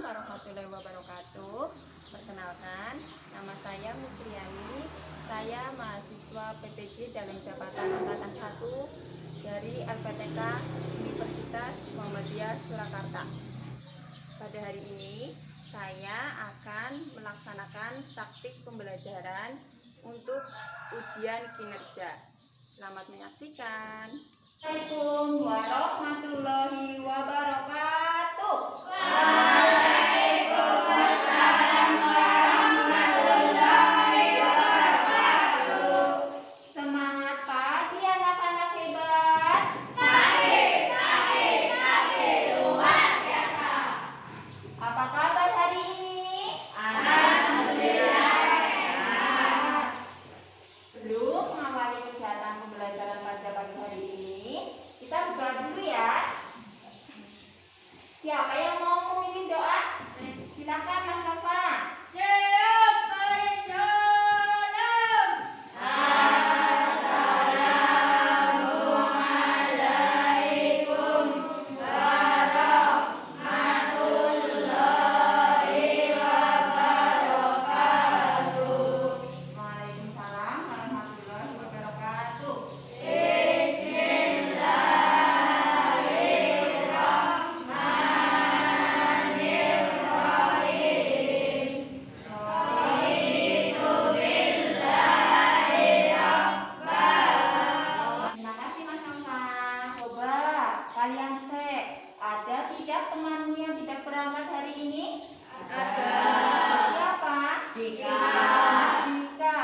warahmatullahi wabarakatuh. Perkenalkan, nama saya Musriani. Saya mahasiswa PPG dalam jabatan angkatan 1 dari LPTK Universitas Muhammadiyah Surakarta. Pada hari ini, saya akan melaksanakan praktik pembelajaran untuk ujian kinerja. Selamat menyaksikan. Assalamualaikum warahmatullahi wabarakatuh. Waalaikumsalam warahmatullahi wabarakatuh. Semangat pagi anak-anak hebat. Pagi luar biasa. Apa kabar hari ini? Alhamdulillah. Sebelum mengawali kegiatan pembelajaran pada pagi hari ini, kita berdoa dulu ya. Siapa yang mau memimpin doa? Silakan Mas Nova. Kalian cek, ada tidak temanmu yang tidak berangkat hari ini? Ada. Siapa? Dika. Dika.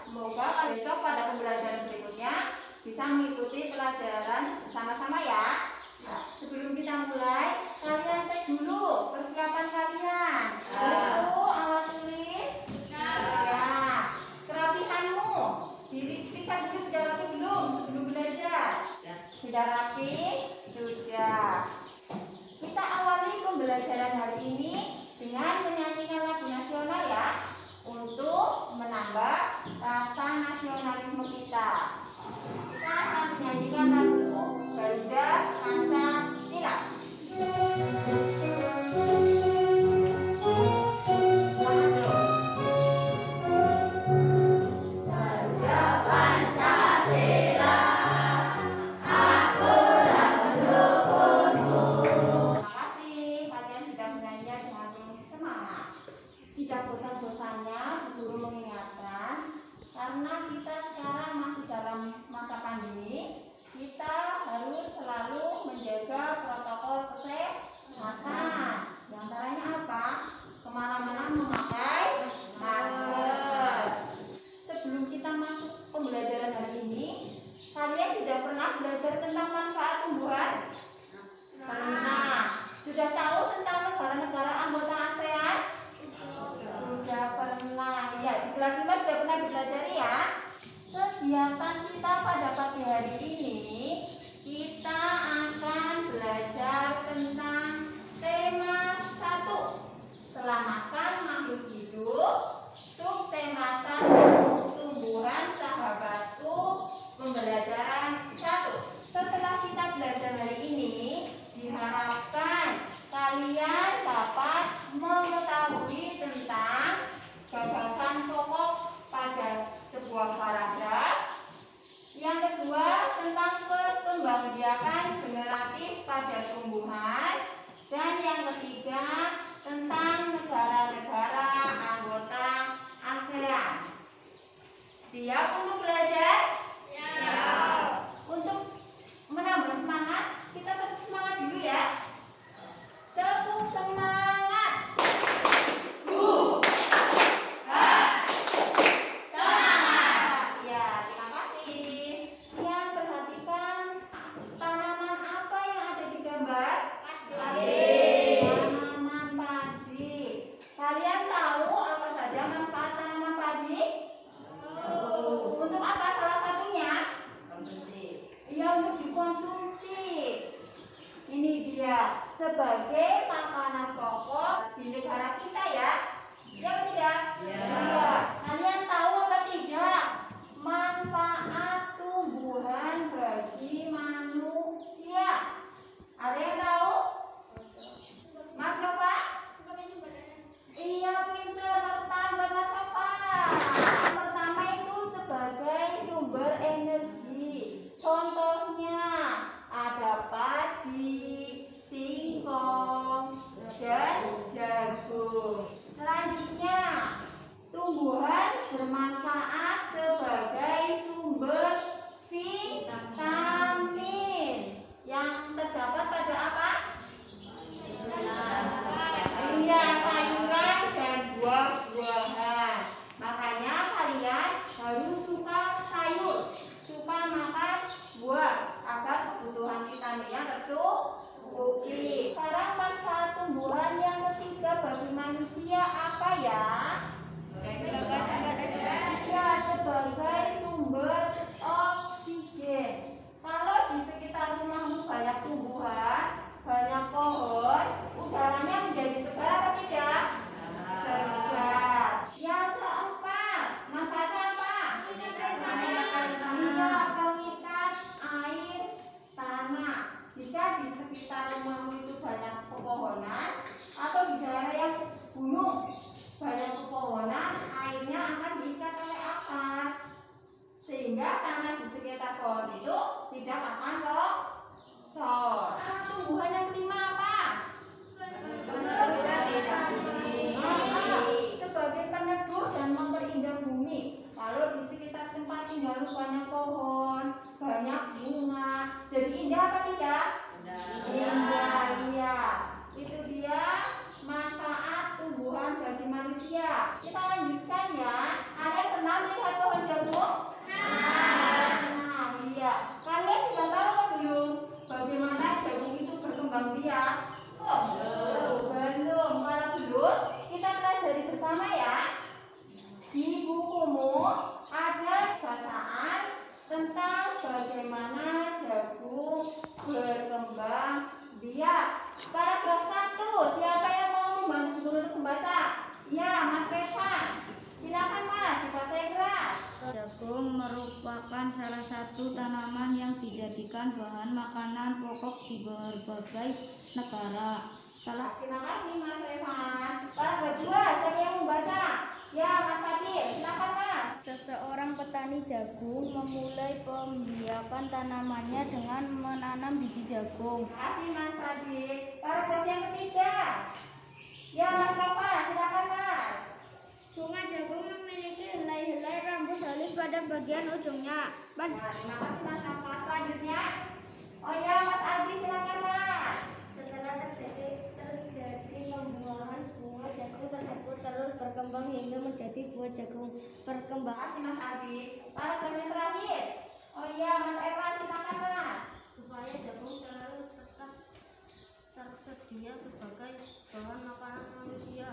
Semoga besok pada pembelajaran berikutnya bisa mengikuti pelajaran bersama-sama ya. Sebelum kita mulai, kalian cek dulu persiapan kalian. Itu alat tulis. Ya. Kerapihanmu. Diperiksa dulu sudah rapi belum sebelum belajar. Sudah rapi? Sudah. Kita awali pembelajaran hari ini dengan menyanyikan lagu nasional ya, untuk menambah rasa nasionalisme kita. Kita akan menyanyikan lagu Garuda Pancasila. Tidak bosan-bosannya guru mengingatkan, karena kita sekarang masih dalam masa pandemi, kita harus selalu menjaga protokol kesehatan. Di antaranya apa? Kemana-mana memakai masker. Sebelum kita masuk pembelajaran hari ini, kalian sudah pernah belajar tentang manfaat tumbuhan? Pernah. Sudah tahu tentang negara-negara anggota ASEAN? Sudah pernah ya, di kelas 5 sudah pernah dipelajari ya. Kegiatan kita pada pagi hari ini, kita akan belajar tentang tema 1, selamatkan makhluk hidup. Subtema 1, tumbuhan sahabatku, pembelajaran 1. Setelah kita belajar hari ini, diharapkan kalian dapat mengetahui tentang gagasan pokok pada sebuah paragraf. Yang kedua, tentang perkembangbiakan generatif pada tumbuhan. Dan yang ketiga, tentang negara-negara anggota ASEAN. Siap untuk belajar? Siap. Untuk menambah semangat, kita tetap semangat dulu ya. Tepuk semangat. Semangat. Ya, terima kasih. Yang perhatikan tanaman apa yang ada di gambar? Tanaman buah-buahan. Makanya kalian harus suka sayur, suka makan buah agar kebutuhan vitaminnya tercukupi. Sekarang manfaat tumbuhan yang ketiga bagi manusia apa ya? Ya, sebagai sumber oksigen. Kalau di sekitar rumahmu banyak tumbuhan, banyak pohon, udaranya menjadi segar atau tidak? Segar. Yang keempat, manfaatnya apa? Iya, mengikat air tanah. Jika di sekitar rumahmu itu banyak pepohonan atau di daerah yang gunung banyak pepohonan, airnya akan diikat oleh akar sehingga tanah di sekitar pohon itu tidak akan longsor. Tumbuhan yang kelima apa? Sebagai peneduh dan memperindah bumi. Kalau di sekitar tempat tinggal banyak pohon, banyak bunga, jadi indah apa tidak? Indah, iya. Itu dia manfaat tumbuhan bagi manusia. Kita lanjutkan ya. Kalian pernah melihat pohon jagung? Nah, iya. Kalian sudah tahu atau belum bagaimana jagung itu berkembang biak? Belum. Kalau belum, kita pelajari bersama ya. Di bukumu ada bacaan tentang bagaimana jagung berkembang biak. Paragraf 1. Siapa yang mau membantu guru untuk membaca? Ya, Mas Revan. Silakan Mas, dibaca yang keras. Jagung merupakan salah satu tanaman yang dijadikan bahan makanan pokok di berbagai negara. Terima kasih Mas Revan. Paragraf 2. Siapa yang membaca? Ya, Mas Fadil. Silakan Mas. Seseorang petani jagung memulai pembiakan tanamannya dengan menanam biji jagung. Terima kasih Mas Fadil. Paragraf yang ketiga. Ya, Mas Rafa. Silakan Mas. Bunga jagung memiliki helai-helai rambut halus pada bagian ujungnya. Terima kasih Mas Rafa. Selanjutnya. Oh ya, Mas Aldi. Silakan Mas. Setelah terjadi pembuahan, bunga jagung tersebut terus berkembang hingga menjadi buah jagung. Terima kasih Mas Aldi. Paragraf yang terakhir. Oh iya, Mas Erwan. Silakan Mas. Supaya jagung selalu tetap tersedia sebagai bahan makanan manusia.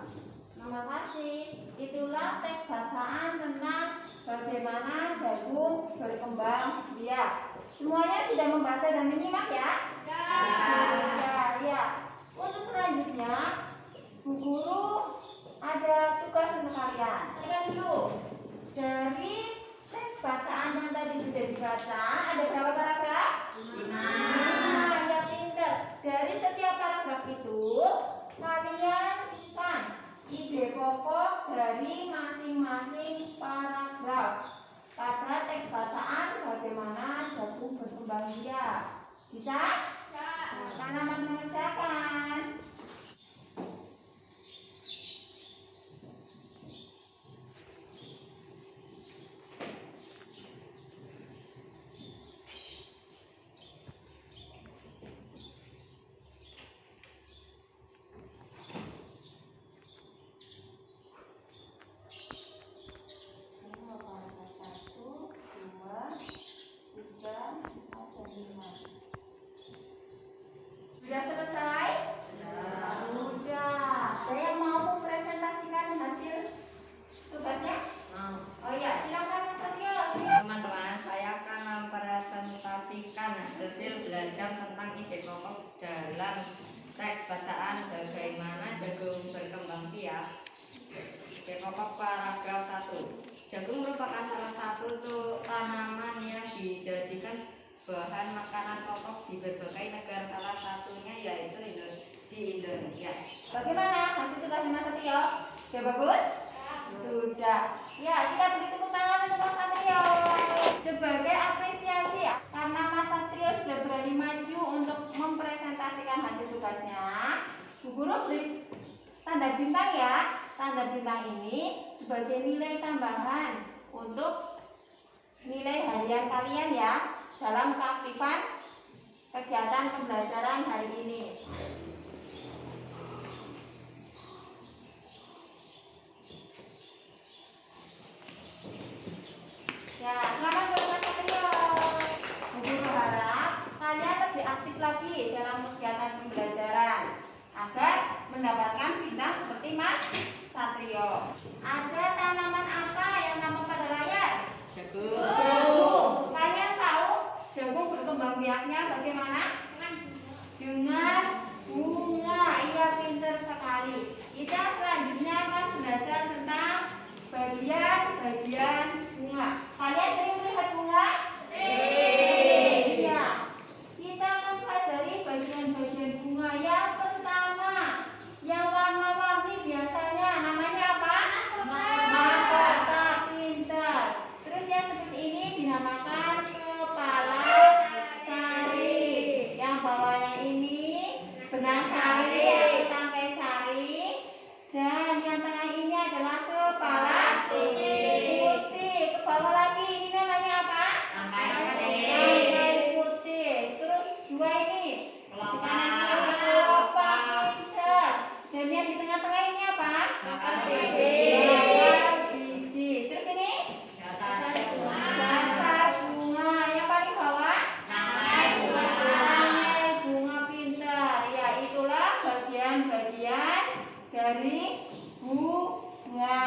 Terima kasih. Itulah teks bacaan tentang bagaimana jagung berkembang biak. Semuanya sudah membaca dan menyimak ya? Ya. Untuk selanjutnya, Bu Guru ada tugas untuk kalian. Lihat dulu. Dari teks bacaan yang tadi sudah dibaca, ada berapa paragraf? 5. Ya, pinter. Dari setiap paragraf itu, kalian tuliskan ide pokok dari masing-masing paragraf pada teks bacaan bagaimana jagung berkembang biak. Bisa? Tanaman mengerjakan. Sudah selesai? Sudah. Ada yang mau mempresentasikan hasil tugasnya? Oh iya, silakan Mas Satrio. Teman-teman, saya akan mempresentasikan hasil belajar tentang ide pokok dalam teks bacaan bagaimana jagung berkembang biak. Ide pokok paragraf 1. Jagung merupakan salah satu tanaman yang dijadikan bahan makanan pokok di berbagai negara, salah satunya yaitu di Indonesia. Bagaimana hasil tugasnya Mas Satrio? Sudah bagus? Sudah. Ya, kita beri tepuk tangan untuk Mas Satrio. Sebagai apresiasi karena Mas Satrio sudah berani maju untuk mempresentasikan hasil tugasnya, Bu Guru beri tanda bintang ya. Tanda bintang ini sebagai nilai tambahan untuk nilai harian kalian ya dalam keaktifan kegiatan pembelajaran hari ini. berkembang biaknya bagaimana? Dengan bunga. Iya, pintar sekali. Kita selanjutnya akan belajar tentang bagian-bagian bunga. Kalian sering melihat bunga? Iya. Kita akan pelajari bagian-bagian bunga. Yang pertama, yang warna-warni biasanya namanya apa? Mahkota. Pintar. Terus yang seperti ini dinamakan kepala sari. Yang bawahnya ini benang sari atau tangkai sari. Dan yang tengah ini adalah kepala putih. Ke bawah lagi ini namanya apa? Tangkai putih. Terus dua ini kelopak. Pintar. Dan yang di tengah-tengah ini apa? Bakal biji. Terus ini dasar bunga. Yang paling bawah tangkai bunga. Pintar. Ya, itulah bagian-bagian dari bunga.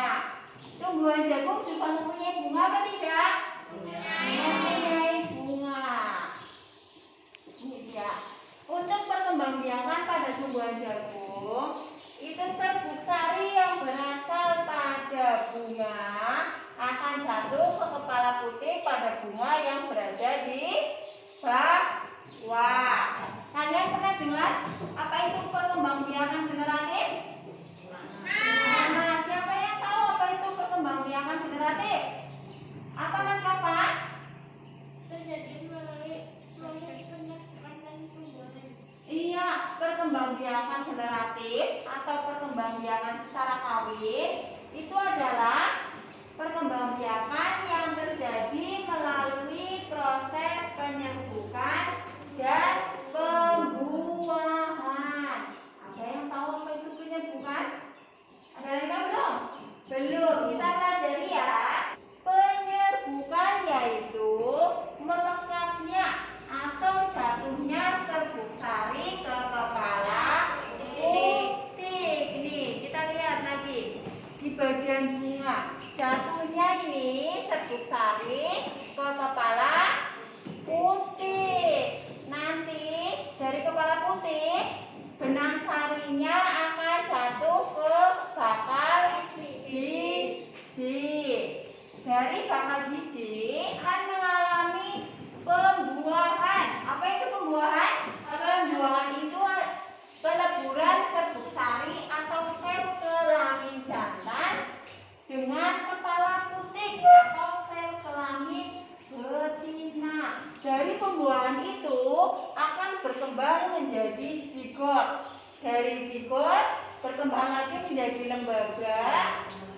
Tumbuhan jagung juga mempunyai bunga apa tidak? Mempunyai bunga. Ya. Untuk perkembangbiakan pada tumbuhan jagung, itu serbuk sari yang berasal pada bunga akan jatuh ke kepala putih pada bunga yang berada di bawah. Kalian pernah dengar apa itu perkembangbiakan generatif? Nah, siapa yang tahu apa itu perkembangbiakan generatif? Apa Mas Rafa? Terjadi melalui proses penyerbukan dan pembuahan. Iya, perkembangbiakan generatif atau perkembangbiakan secara kawin itu adalah perkembangbiakan yang terjadi melalui proses penyerbukan dan pembuahan. Ada yang tahu apa itu penyerbukan? Ada yang tahu belum? Belum. Kita pelajari ya. Penyerbukan yaitu melekatnya atau jatuhnya serbuk sari ke kepala putih. Ini kita lihat lagi di bagian bunga. Jatuhnya ini serbuk sari ke kepala putih. Nanti dari kepala putih benang sarinya akan jatuh ke bakal biji. Dari bakal biji akan mengalami pembuahan. Apa itu pembuahan? Pembuahan itu peleburan serbuk sari atau sel kelamin jantan dengan kepala putih atau sel kelamin betina. Dari pembuahan itu akan berkembang menjadi zigot. Dari zigot berkembang lagi menjadi lembaga,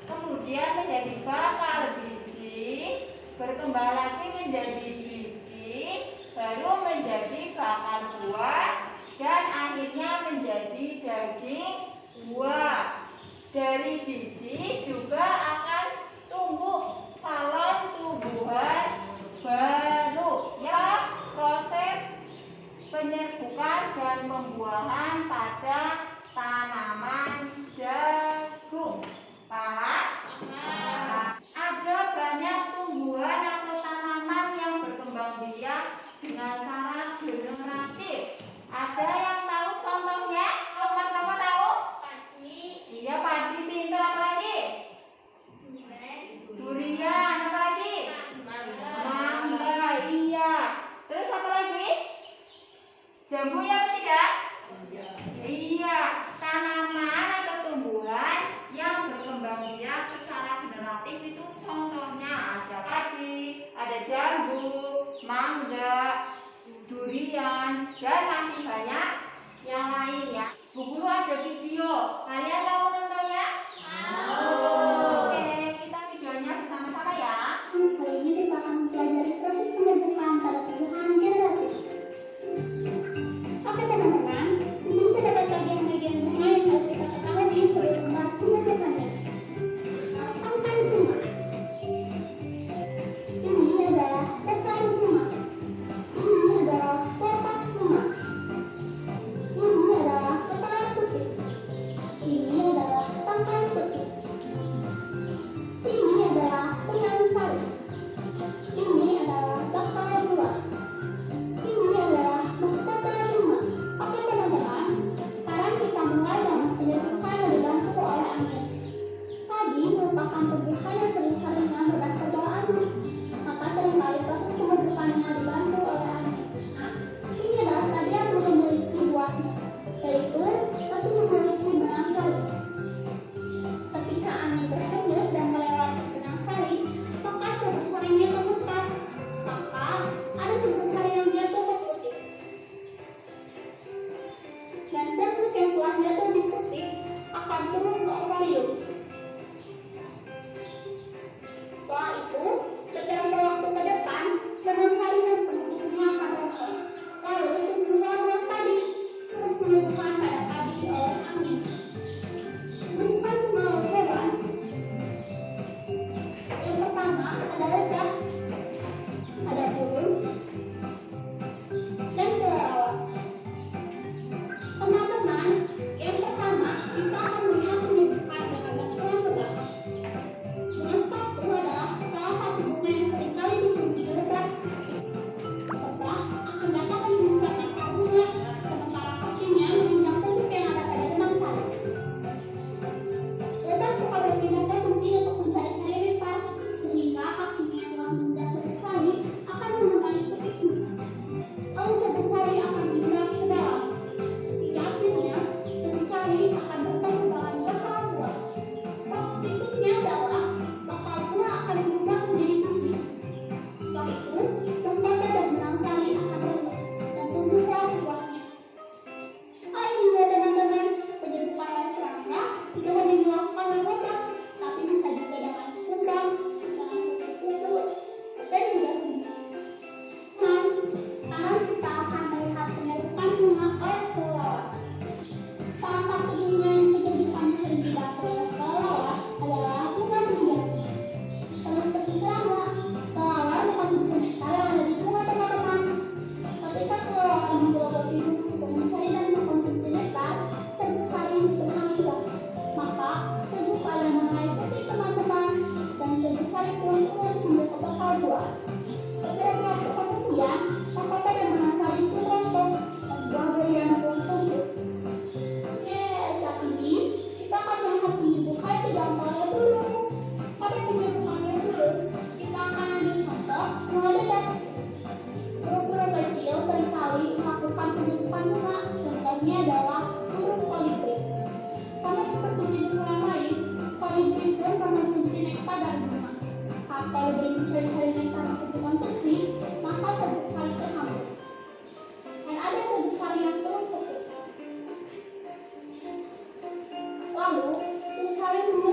kemudian menjadi bakal biji, berkembang lagi menjadi biji, baru menjadi bakal buah, dan akhirnya menjadi daging buah. Dari biji juga akan tumbuh calon tumbuhan baru. Ya, proses penyerbukan dan pembuahan pada tanaman jagung. Paham? Ada banyak tumbuhan atau tanaman yang berkembang biak dengan cara generatif. Ada yang tahu contohnya? Kalau Mas Rafa tahu? Iya, padi. Pintar. Apa lagi? Durian. Apa lagi? Mangga. Iya. Terus apa lagi? Jambu ya atau tidak? Iya.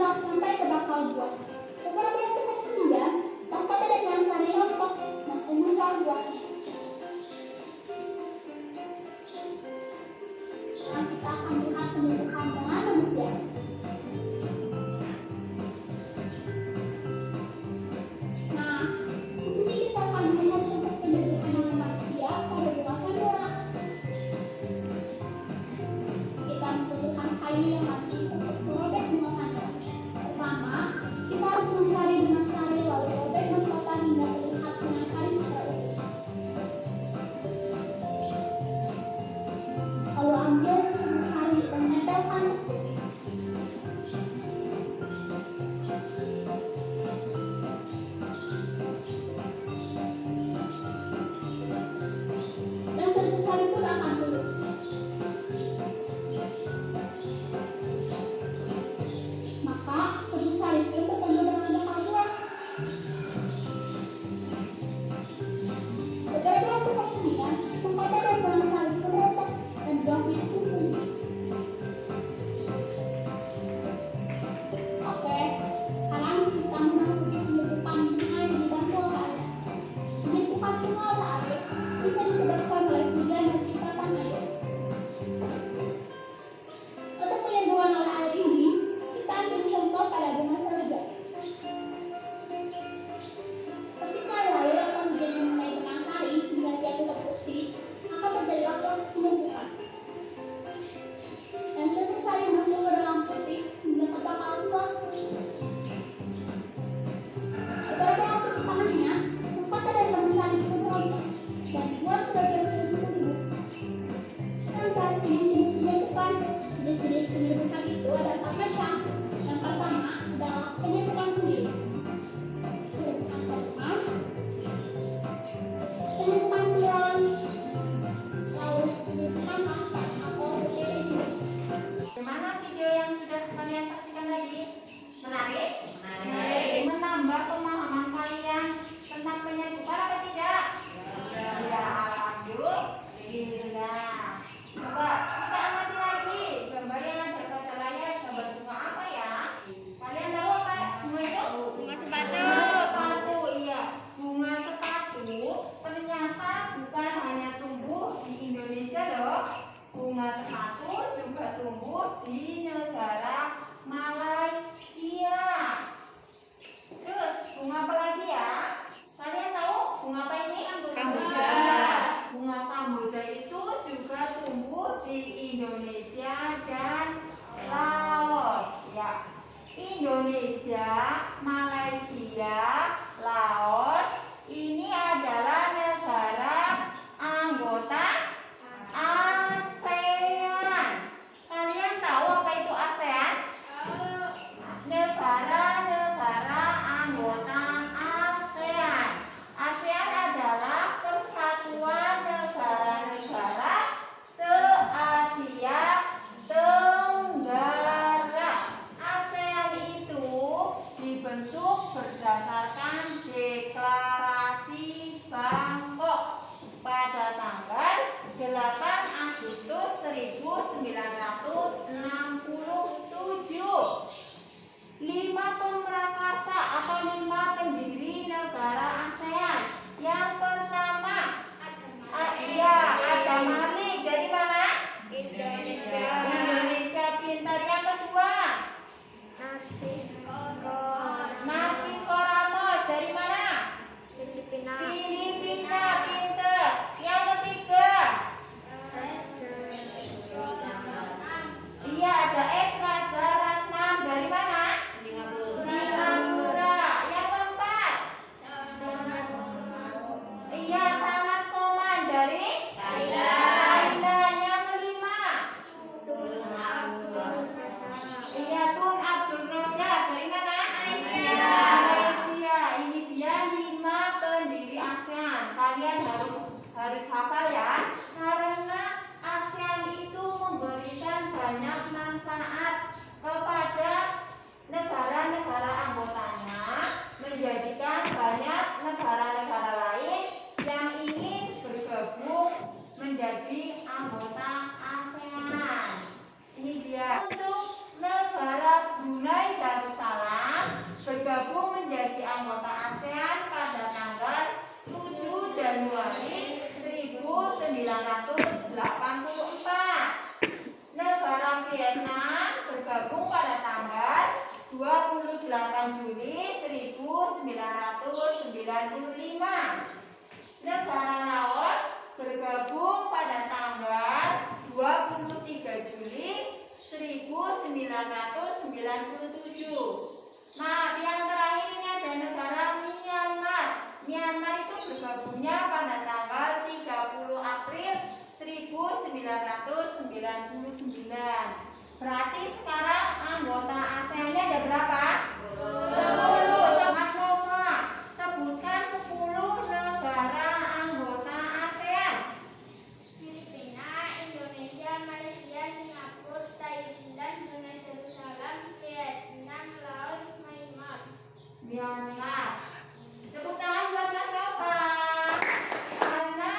menguap sampai ke bakal buah. Beberapa waktu kemudian, mahkota dan Mansari rontok dan menjual buahnya. Sekarang kita akan melihat penumbuhan dengan manusia. Nah, di sini kita akan melihat contoh penumbuhan dengan manusia pada bunga Pandora. Kita membutuhkan kayu yang mati untuk merobek bunga Pandora. Pertama, kita harus mencari benang sari lalu robek mahkota hingga terlihat benang sari secara utuh. Lalu ambil serbuk sari dan tempelkan ke putih. Dan serbuk sari pun akan turun. Maka serbuk sari pun bertemu dengan bakal buah. Beberapa waktu kemudian, mahkota dan benang sari pun retak dan buahnya tumbuh. Oke, sekarang kita memasuki penumbukan bunga yang didahulukan. Penumbukan bunga oleh air bisa disebabkan oleh hujan dan cipratan air. Untuk penyembuhan oleh air ini, kita ambil contoh pada bunga selada. Ketika air atau hujan mengenai benang sari hingga dia tetap putih, maka terjadilah proses penumbukan. Dan serbuk sari masuk ke dalam putih hingga ke bakal buah. Beberapa waktu setelahnya, mahkota dan benang sari pun rontok dan buah sebagian pun tumbuh. Tentang jenis-jenis penyerbukan. Jenis-jenis penyerbukan itu ada 4 macam. Yang pertama adalah penyerbukan sendiri, penyerbukan saluran, penyerbukan silang, lalu penyerbukan kastan atau berjenis. Bagaimana video yang sudah kalian saksikan tadi? Menarik? Menarik. Menambah pemahaman kalian tentang penyerbukan apa tidak? Ya, alhamdulillah. Coba kita amati lagi gambar yang ada pada layar, gambar bunga apa ya? Kalian tahu apa bunga itu? Bunga sepatu. Bunga sepatu, iya. Bunga sepatu ternyata bukan hanya tumbuh di Indonesia loh. Bunga sepatu juga tumbuh di negara Malaysia. Terus bunga apa lagi ya? Kalian tahu bunga apa ini? Kamboja. Bunga Kamboja itu juga tumbuh di Indonesia dan Laos. Ya, Indonesia, Malaysia, Laos ini adalah negara anggota ASEAN. Kalian tahu apa itu ASEAN? Negara-negara anggota ASEAN. ASEAN adalah persatuan negara-negara se-Asia Tenggara. ASEAN itu dibentuk Negara Laos bergabung pada tanggal 23 Juli 1997. Nah, yang terakhir ini ada negara Myanmar. Myanmar itu bergabungnya pada tanggal 30 April 1999. Berarti sekarang anggota ASEAN-nya ada berapa? 10. Mas Nova, sebutkan 10 negara anggota ASEAN. Filipina, Indonesia, Malaysia, Singapura, Thailand, Brunei Darussalam, Vietnam, Laos, Myanmar. Myanmar. Tepuk tangan buat Mas Nova. Karena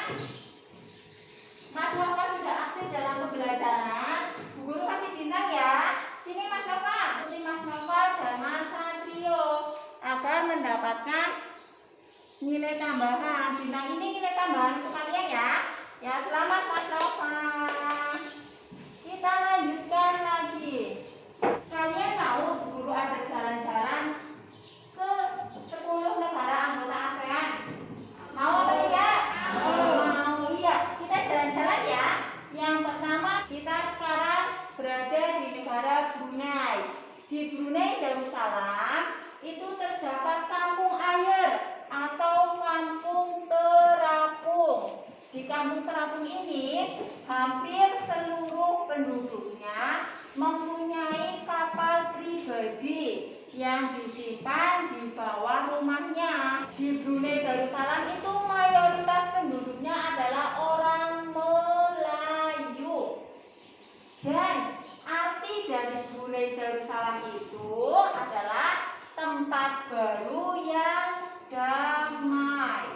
Mas Nova sudah aktif dalam pembelajaran, Bu Guru kasih bintang ya. Sini Mas Nova, ikuti Mas Nova dan Mas Satrio agar mendapatkan nilai tambahan. Bintang ini nilai tambahan untuk kalian ya. Ya, selamat Mas Nova. Kita lanjutkan lagi. Kalian mau Bu Guru ajak jalan-jalan ke 10 negara anggota ASEAN? Mau atau tidak? Mau. Iya, kita jalan-jalan ya. Yang pertama, kita sekarang berada di negara Brunei. Di Brunei Darussalam itu terdapat kampung air atau kampung terapung. Di kampung terapung ini hampir seluruh penduduknya mempunyai kapal pribadi yang disimpan di bawah rumahnya. Di Brunei Darussalam itu mayoritas penduduknya adalah orang Melayu. Dan arti dari Brunei Darussalam itu adalah tempat baru yang damai.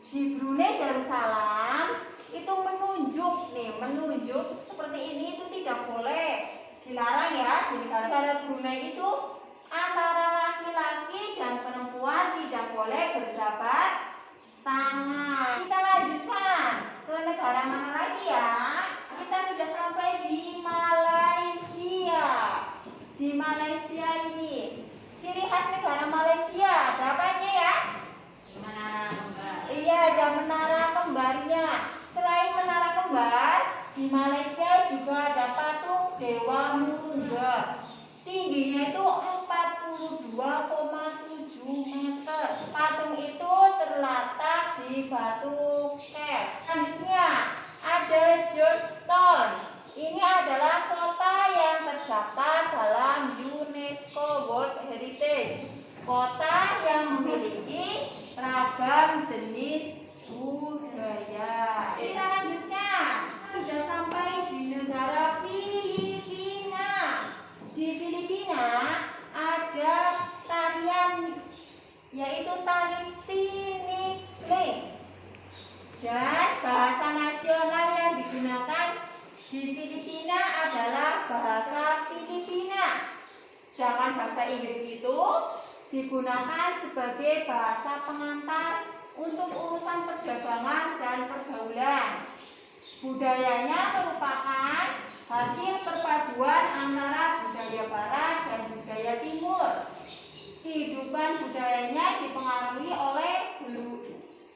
Di Brunei Darussalam itu menunjuk seperti ini itu tidak boleh, dilarang ya. Di negara Brunei itu antara laki-laki dan perempuan tidak boleh berjabat tangan. Kita lanjutkan ke negara mana lagi ya? Kita sudah sampai di Malaysia. Di Malaysia ini ciri khas negara Malaysia ada apanya ya? Menara kembar. Iya, ada menara kembarnya. Selain menara kembar, di Malaysia juga ada patung Dewa Murungga. Tingginya itu 42,7 meter. Patung itu terletak di Batu Kep. Selanjutnya ada Georgetown. Ini adalah kota yang terdaftar dalam UNESCO World Heritage. Kota yang memiliki ragam jenis budaya. Kita lanjutkan. Sudah sampai di negara Filipina. Di Filipina ada tarian yaitu tari Tiniling. Dan bahasa nasional yang digunakan di Filipina adalah bahasa Filipina. Sedangkan bahasa Inggris itu digunakan sebagai bahasa pengantar untuk urusan perdagangan dan pergaulan. Budayanya merupakan hasil perpaduan antara budaya barat dan budaya timur. Kehidupan budayanya dipengaruhi oleh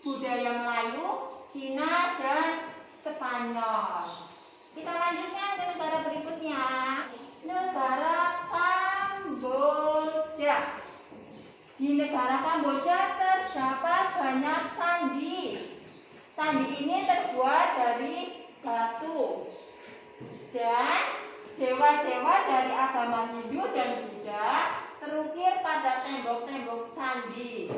budaya Melayu, Cina, dan Spanyol. Kita lanjutkan ke negara berikutnya. Negara Kamboja. Di negara Kamboja terdapat banyak candi. Candi ini terbuat dari batu. Dan dewa-dewa dari agama Hindu dan Buddha terukir pada tembok-tembok candi.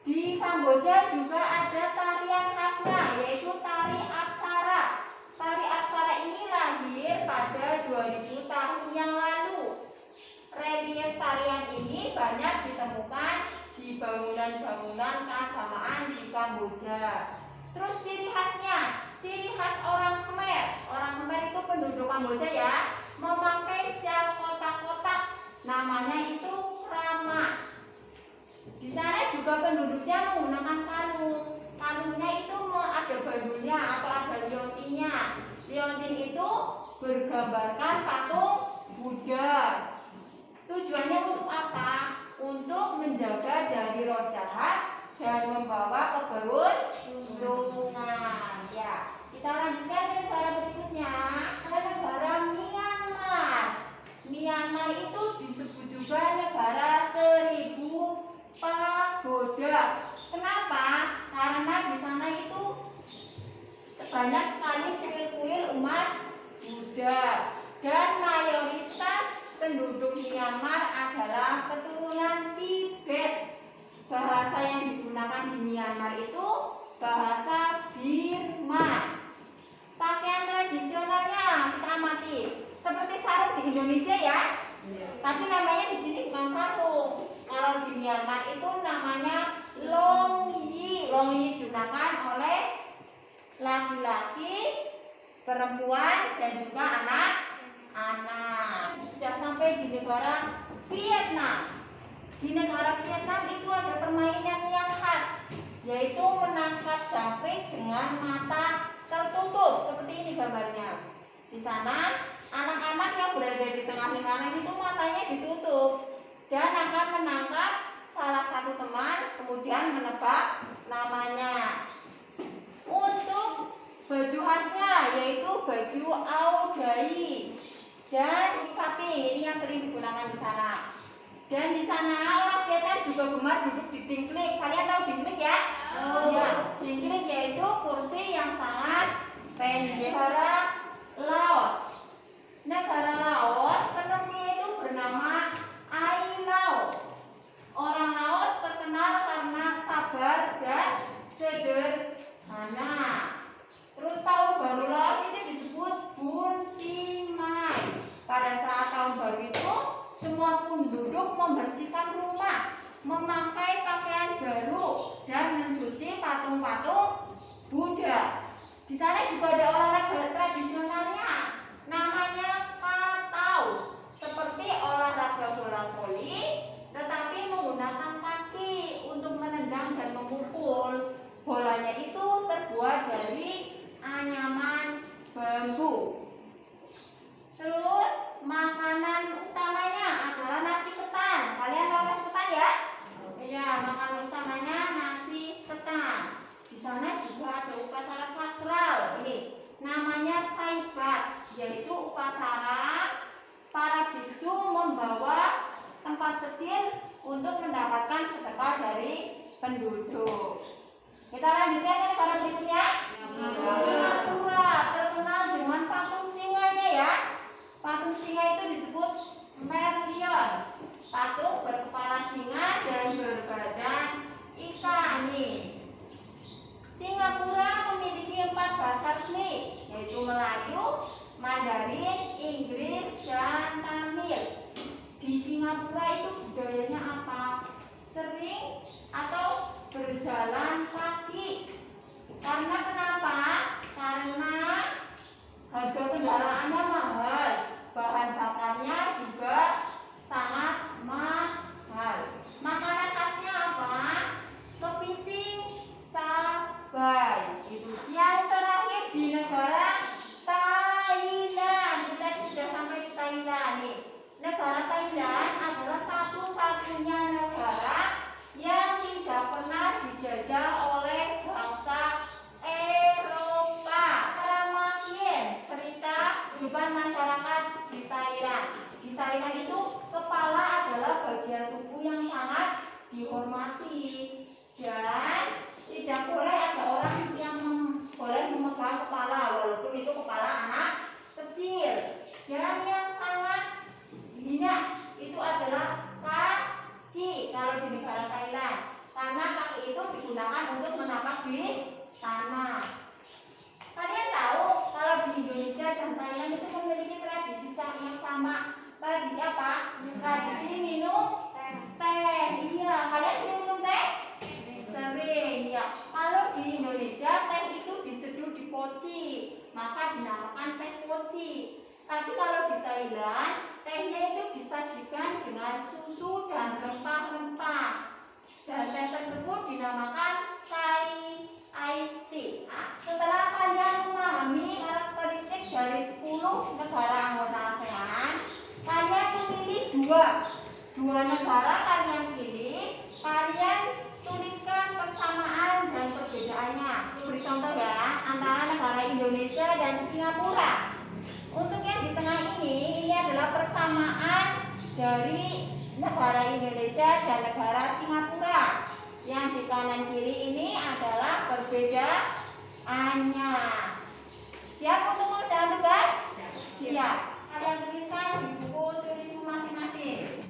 Di Kamboja juga ada tarian khasnya, yaitu tari aksara. Tari aksara ini lahir pada 2000 tahun yang lalu. Relief tarian ini banyak ditemukan di bangunan-bangunan keagamaan di Kamboja. Terus ciri khasnya, ciri khas orang Khmer. Orang Khmer itu penduduk Kamboja ya, memakai syal kotak-kotak. Namanya itu krama. Di sana juga penduduknya menggunakan kalung. Kalungnya itu ada bandulnya atau ada liontinnya. Liontin itu bergambarkan patung Buddha. Tujuannya untuk apa? Untuk untuk menjaga dari roh jahat dan membawa keberuntungan. Ya, kita lanjutkan ke negara berikutnya. Ada negara Myanmar. Myanmar itu disebut juga negara 1000 pagoda. Kenapa? Karena di sana itu banyak sekali kuil-kuil umat Buddha dan mayoritas penduduk Myanmar adalah keturunan Tibet. Bahasa yang digunakan di Myanmar itu bahasa Birma. Pakaian tradisionalnya kita amati seperti sarung di Indonesia ya. Tapi namanya di sini bukan sarung. Kalau di Myanmar itu namanya longyi. Longyi digunakan oleh laki-laki, perempuan, dan juga anak-anak. Sudah sampai di negara Vietnam. Di negara Vietnam itu ada permainan yang khas, yaitu menangkap jangkrik dengan mata tertutup. Seperti ini gambarnya. Di sana anak-anak yang berada di tengah lingkaran itu matanya ditutup dan akan menangkap salah satu teman, kemudian menebak namanya. Untuk baju khasnya yaitu baju aodai dan sapi, ini yang sering digunakan di sana. Dan di sana orang Vietnam juga gemar duduk di dingklik. Kalian tahu dingklik ya? Ya, dingklik yaitu kursi yang sangat pendek. Negara Laos. Negara Laos penemunya itu bernama Ai Lao. Orang Laos terkenal karena sabar dan sederhana. Terus tahun baru Laos itu disebut Buntimai. Pada saat tahun baru itu semua penduduk membersihkan rumah, memakai pakaian baru dan mencuci patung-patung Buddha. Di sana juga ada olahraga tradisionalnya, namanya katau, seperti olahraga bola voli, tetapi menggunakan kaki untuk menendang dan memukul. Bolanya itu terbuat dari anyaman bambu. Terus makanan utamanya adalah nasi ketan. Kalian tahu nasi ketan ya? Ya, makanan utamanya nasi ketan. Di sana juga ada upacara sakral. Ini namanya saibat, yaitu upacara para biksu membawa tempat kecil untuk mendapatkan sedekah dari penduduk. Kita lanjutkan ke negara berikutnya. Singapura terkenal dengan patung singanya ya. Patung singa itu disebut Merlion. Patung berkepala singa dan berbadan ikan nih. Singapura memiliki 4 bahasa resmi, yaitu Melayu, Mandarin, Inggris, dan Tamil. Di Singapura itu budayanya apa? Sering atau berjalan kaki. Karena kenapa? Karena harga kendaraannya mahal, bahan bakarnya juga sangat mahal. Makanan khasnya apa? Kepiting, cabai. Itu. Yang terakhir di negara Thailand. Kita sudah sampai di Thailand nih. Negara Thailand adalah satu-satunya negara yang tidak pernah dijajah oleh bangsa Eropa. Ramakin cerita kehidupan masyarakat di Thailand. Di Thailand itu kepala adalah bagian tubuh yang sangat dihormati dan tidak boleh ada orang yang boleh memegang kepala walaupun itu kepala anak kecil. Dan yang sangat dihina itu adalah kaki kalau di negara Thailand, karena kaki itu digunakan untuk menapak di tanah. Kalian tahu kalau di Indonesia dan Thailand itu memiliki tradisi yang sama. Tradisi apa? Tradisi minum teh. Iya, kalian sering minum teh? Sering ya. Kalau di Indonesia teh itu diseduh di poci, maka dinamakan teh poci. Tapi kalau di Thailand tehnya itu disajikan dengan susu dan rempah-rempah. Dan teh tersebut dinamakan Thai iced tea. Nah, setelah kalian memahami karakteristik dari 10 negara anggota ASEAN, kalian memilih dua negara kalian pilih kalian tuliskan persamaan dan perbedaannya. Beri contoh ya, antara negara Indonesia dan Singapura. Untuk yang di tengah ini adalah persamaan dari negara Indonesia dan negara Singapura. Yang di kanan kiri ini adalah perbedaannya. Siap untuk mengerjakan tugas? Siap. Kalian tuliskan di buku tulismu masing-masing.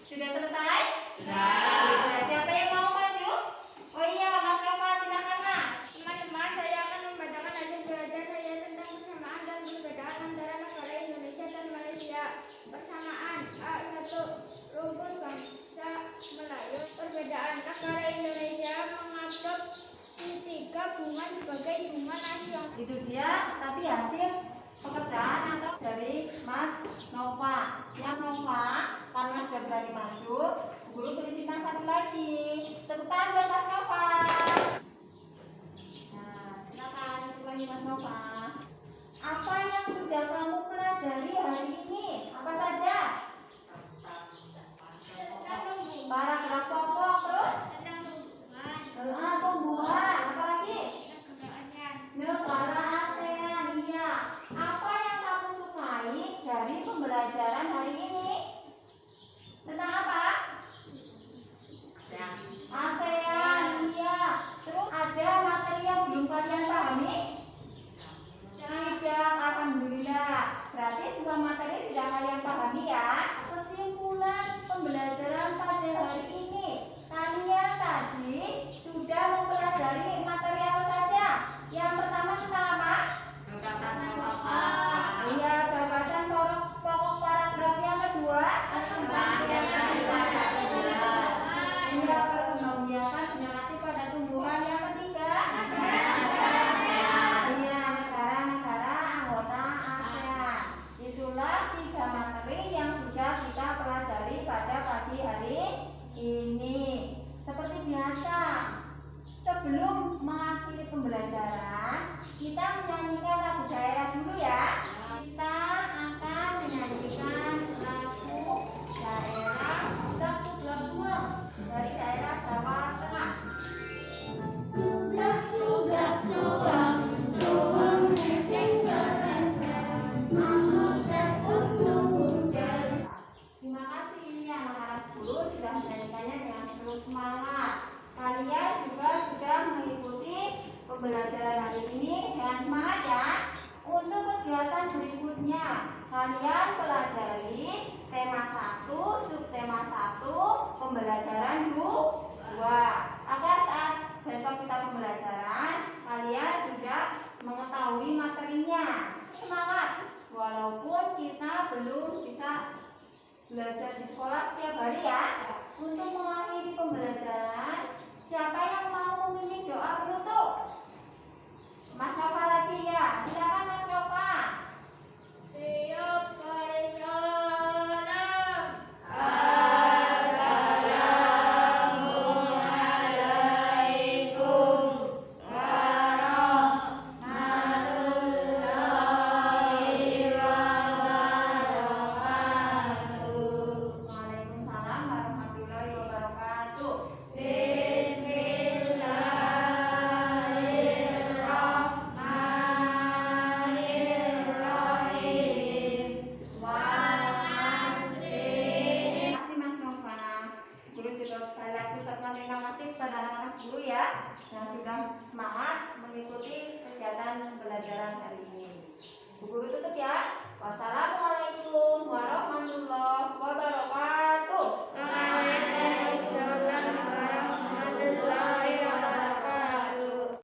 Sudah selesai? Sudah. Siapa yang mau maju? Oh iya, Mas Nova, silakan Mas. Teman-teman, saya akan membacakan hasil belajar saya tentang persamaan dan perbedaan antara negara Indonesia dan Malaysia. Persamaan A1, rumpun bangsa Melayu. Perbedaan negara Indonesia mengadopsi 3 bunga sebagai bunga nasional. Itu dia tadi hasil pekerjaan atau dari Mas Nova. Mas Nova, karena sudah berani maju, guru beri bintang 1 lagi. Tepuk tangan buat Mas Nova. Nah, silakan untuk lagi Mas Nova. Apa yang sudah kamu pelajari hari ini? Apa saja? Paragraf pokok, terus tumbuhan, apa lagi? Negara ASEAN, iya. Apa yang kamu sukai dari pembelajaran hari ini? Tentang apa? ASEAN, iya. Terus ada materi yang belum kalian pahami? Tidak, alhamdulillah. Berarti semua materi sudah kalian pahami ya. Kesimpulan pembelajaran pada hari ini, kalian tadi sudah mempelajari materi apa saja? Yang pertama tentang apa? Iya, gagasan pokok paragraf. Yang kedua, iya, perkembangbiakan senyapati pada tumbuhan. Yang ketiga, iya, negara-negara anggota ASEAN. Itulah 3 materi yang sudah kita pelajari pada pagi hari ini. Seperti biasa, sebelum mengakhiri pembelajaran, kita menyanyikan lagu daerah dulu ya. Kita akan menyanyikan lagu daerah Tugas dari daerah Jawa Tengah. Tugas soang Terima kasih anak-anak guru sudah menyanyikannya dengan penuh semangat. Kalian juga sudah mengikuti pembelajaran hari ini dengan semangat ya. Untuk kegiatan berikutnya, kalian pelajari tema 1, subtema 1, pembelajaran 2. Agar saat besok kita pembelajaran, kalian sudah mengetahui materinya. Semangat, walaupun kita belum bisa belajar di sekolah setiap hari ya. Untuk mengakhiri pembelajaran, siapa yang mau memimpin doa penutup? Mas Nova lagi ya, silakan.